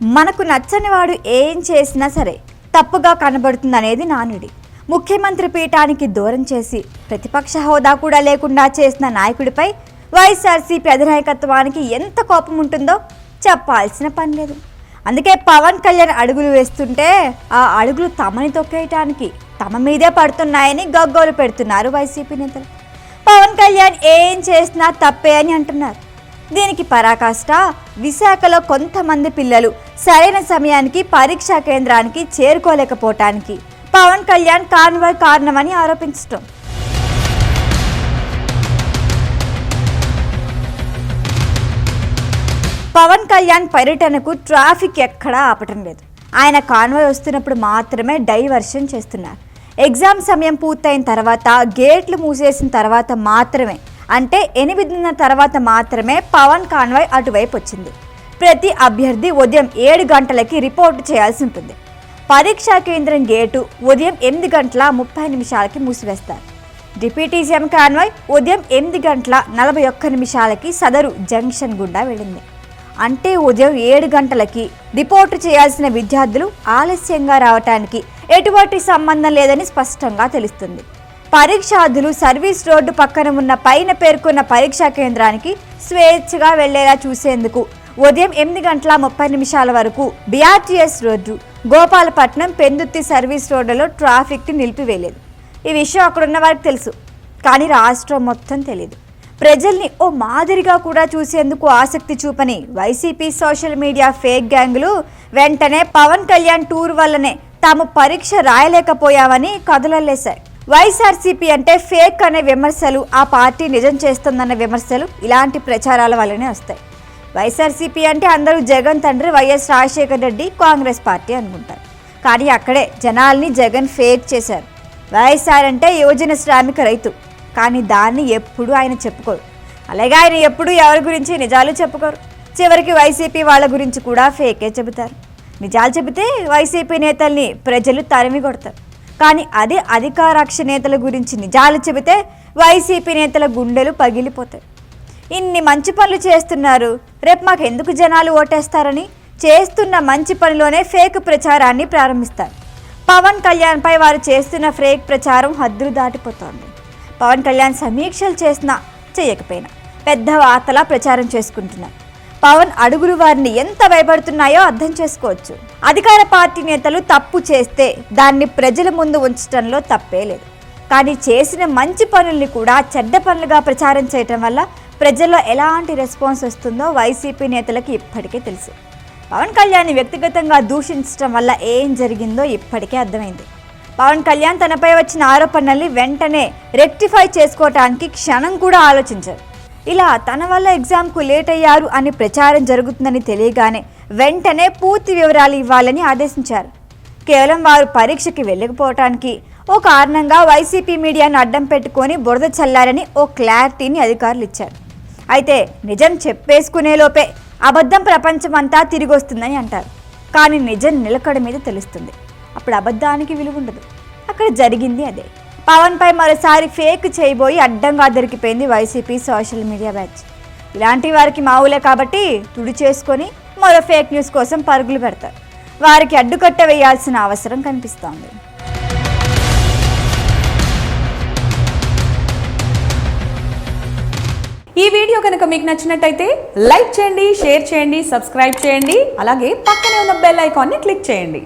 మనకు నచ్చని వాడు ఏం చేసినా సరే తప్పుగా కనబడుతుందనేది నానుడి. ముఖ్యమంత్రి పీఠానికి దూరం చేసి ప్రతిపక్ష హోదా కూడా లేకుండా చేసిన నాయకుడిపై వైఎస్ఆర్సీపీ అధినాయకత్వానికి ఎంత కోపం ఉంటుందో చెప్పాల్సిన పని లేదు. అందుకే పవన్ కళ్యాణ్ అడుగులు వేస్తుంటే ఆ అడుగులు తమని తొక్కేయటానికి తమ మీదే పడుతున్నాయని గగ్గోలు పెడుతున్నారు వైసీపీ నేతలు. పవన్ కళ్యాణ్ ఏం చేసినా తప్పే అని అంటున్నారు. దీనికి పరాకాష్ట విశాఖలో కొంతమంది పిల్లలు సరైన సమయానికి పరీక్షా కేంద్రానికి చేరుకోలేకపోవటానికి పవన్ కళ్యాణ్ కాన్వాయ్ కారణమని ఆరోపించడం. పవన్ కళ్యాణ్ పర్యటనకు ట్రాఫిక్ ఎక్కడా ఆపటం లేదు. ఆయన కాన్వాయ్ వస్తున్నప్పుడు మాత్రమే డైవర్షన్ చేస్తున్నారు. ఎగ్జామ్ సమయం పూర్తయిన తర్వాత గేట్లు మూసేసిన తర్వాత మాత్రమే, అంటే 8 తర్వాత మాత్రమే పవన్ కాన్వాయ్ అటువైపు వచ్చింది. ప్రతి అభ్యర్థి ఉదయం 7 గంటలకి రిపోర్టు చేయాల్సి ఉంటుంది. పరీక్షా కేంద్రం గేటు ఉదయం 8:30 మూసివేస్తారు. డిప్యూటీ సీఎం కాన్వాయ్ ఉదయం 8:41 సదరు జంక్షన్ గుండా వెళ్ళింది. అంటే ఉదయం 7 గంటలకి రిపోర్టు చేయాల్సిన విద్యార్థులు ఆలస్యంగా రావటానికి ఎటువంటి సంబంధం లేదని స్పష్టంగా తెలుస్తుంది. పరీక్షార్థులు సర్వీస్ రోడ్డు పక్కన ఉన్న పైన పేర్కొన్న పరీక్షా కేంద్రానికి స్వేచ్ఛగా వెళ్లేలా చూసేందుకు ఉదయం 8:30 వరకు BRTS road, Gopalapatnam, Pendurthi service రోడ్డులో ట్రాఫిక్ని నిలిపివేయలేదు. ఈ విషయం అక్కడున్న వారికి తెలుసు, కానీ రాష్ట్రం మొత్తం తెలియదు. ప్రజల్ని ఓ మాదిరిగా కూడా చూసేందుకు ఆసక్తి చూపని వైసీపీ సోషల్ మీడియా ఫేక్ గ్యాంగులు వెంటనే పవన్ కళ్యాణ్ టూర్ వల్లనే తాము పరీక్ష రాయలేకపోయామని కథలల్లేశాయి. వైఎస్ఆర్సీపీ అంటే ఫేక్ అనే విమర్శలు, ఆ పార్టీ నిజం చేస్తుందన్న విమర్శలు ఇలాంటి ప్రచారాల వల్లనే వస్తాయి. వైఎస్ఆర్సీపీ అంటే అందరూ జగన్ తండ్రి వైఎస్ రాజశేఖర్ రెడ్డి కాంగ్రెస్ పార్టీ అనుకుంటారు. కానీ అక్కడే జనాల్ని జగన్ ఫేక్ చేశారు. వైఎస్ఆర్ అంటే యువజన శ్రామిక రైతు, కానీ దాన్ని ఎప్పుడూ ఆయన చెప్పుకోరు. అలాగే ఆయన ఎప్పుడూ ఎవరి గురించి నిజాలు చెప్పుకోరు. చివరికి వైసీపీ వాళ్ళ గురించి కూడా ఫేకే చెబుతారు. నిజాలు చెబితే వైసీపీ నేతల్ని ప్రజలు తరిమి కొడతారు. కానీ అదే అధికారపక్ష నేతల గురించి నిజాలు చెబితే వైసీపీ నేతల గుండెలు పగిలిపోతాయి. ఇన్ని మంచి పనులు చేస్తున్నారు, రేపు మాకు ఎందుకు జనాలు ఓటేస్తారని చేస్తున్న మంచి పనిలోనే ఫేక్ ప్రచారాన్ని ప్రారంభిస్తారు. పవన్ కళ్యాణ్పై వారు చేస్తున్న ఫేక్ ప్రచారం హద్దులు దాటిపోతోంది. పవన్ కళ్యాణ్ సమీక్షలు చేసినా చేయకపోయినా పెద్ద వార్తలా ప్రచారం చేసుకుంటున్నారు. పవన్ అడుగులు వారిని ఎంత భయపడుతున్నాయో అర్థం చేసుకోవచ్చు. అధికార పార్టీ నేతలు తప్పు చేస్తే దాన్ని ప్రజల ముందు ఉంచడంలో తప్పే లేదు. కానీ చేసిన మంచి పనుల్ని కూడా చెడ్డ పనులుగా ప్రచారం చేయటం వల్ల ప్రజల్లో ఎలాంటి రెస్పాన్స్ వస్తుందో వైసీపీ నేతలకు ఇప్పటికే తెలుసు. పవన్ కళ్యాణ్ని వ్యక్తిగతంగా దూషించడం వల్ల ఏం జరిగిందో ఇప్పటికే అర్థమైంది. పవన్ కళ్యాణ్ తనపై వచ్చిన ఆరోపణల్ని వెంటనే రెక్టిఫై చేసుకోవటానికి క్షణం కూడా ఆలోచించారు. ఇలా తన వల్ల ఎగ్జామ్కు లేట్ అయ్యారు అని ప్రచారం జరుగుతుందని తెలియగానే వెంటనే పూర్తి వివరాలు ఇవ్వాలని ఆదేశించారు. కేవలం వారు పరీక్షకి వెళ్ళకపోవటానికి ఓ కారణంగా వైసీపీ మీడియాను అడ్డం పెట్టుకొని బురద చల్లారని ఓ క్లారిటీని అధికారులు ఇచ్చారు. అయితే నిజం చెప్పేసుకునే లోపే అబద్ధం ప్రపంచమంతా తిరిగి వస్తుందని అంటారు. కానీ నిజం నిలకడ మీద తెలుస్తుంది. అప్పుడు అబద్ధానికి విలువ ఉండదు. అక్కడ జరిగింది అదే. పవన్పై మరోసారి ఫేక్ చేయబోయి అడ్డంగా దొరికిపోయింది వైసీపీ సోషల్ మీడియా బ్యాచ్. ఇలాంటి వారికి మావులే కాబట్టి తుడి చేసుకొని మరో ఫేక్ న్యూస్ కోసం పరుగులు పెడతారు. వారికి అడ్డుకట్ట వేయాల్సిన అవసరం కనిపిస్తోంది. ఈ వీడియో కనుక మీకు నచ్చినట్టయితే లైక్ చేయండి, షేర్ చేయండి, సబ్స్క్రైబ్ చేయండి. అలాగే పక్కనే ఉన్న బెల్ ఐకాన్ని క్లిక్ చేయండి.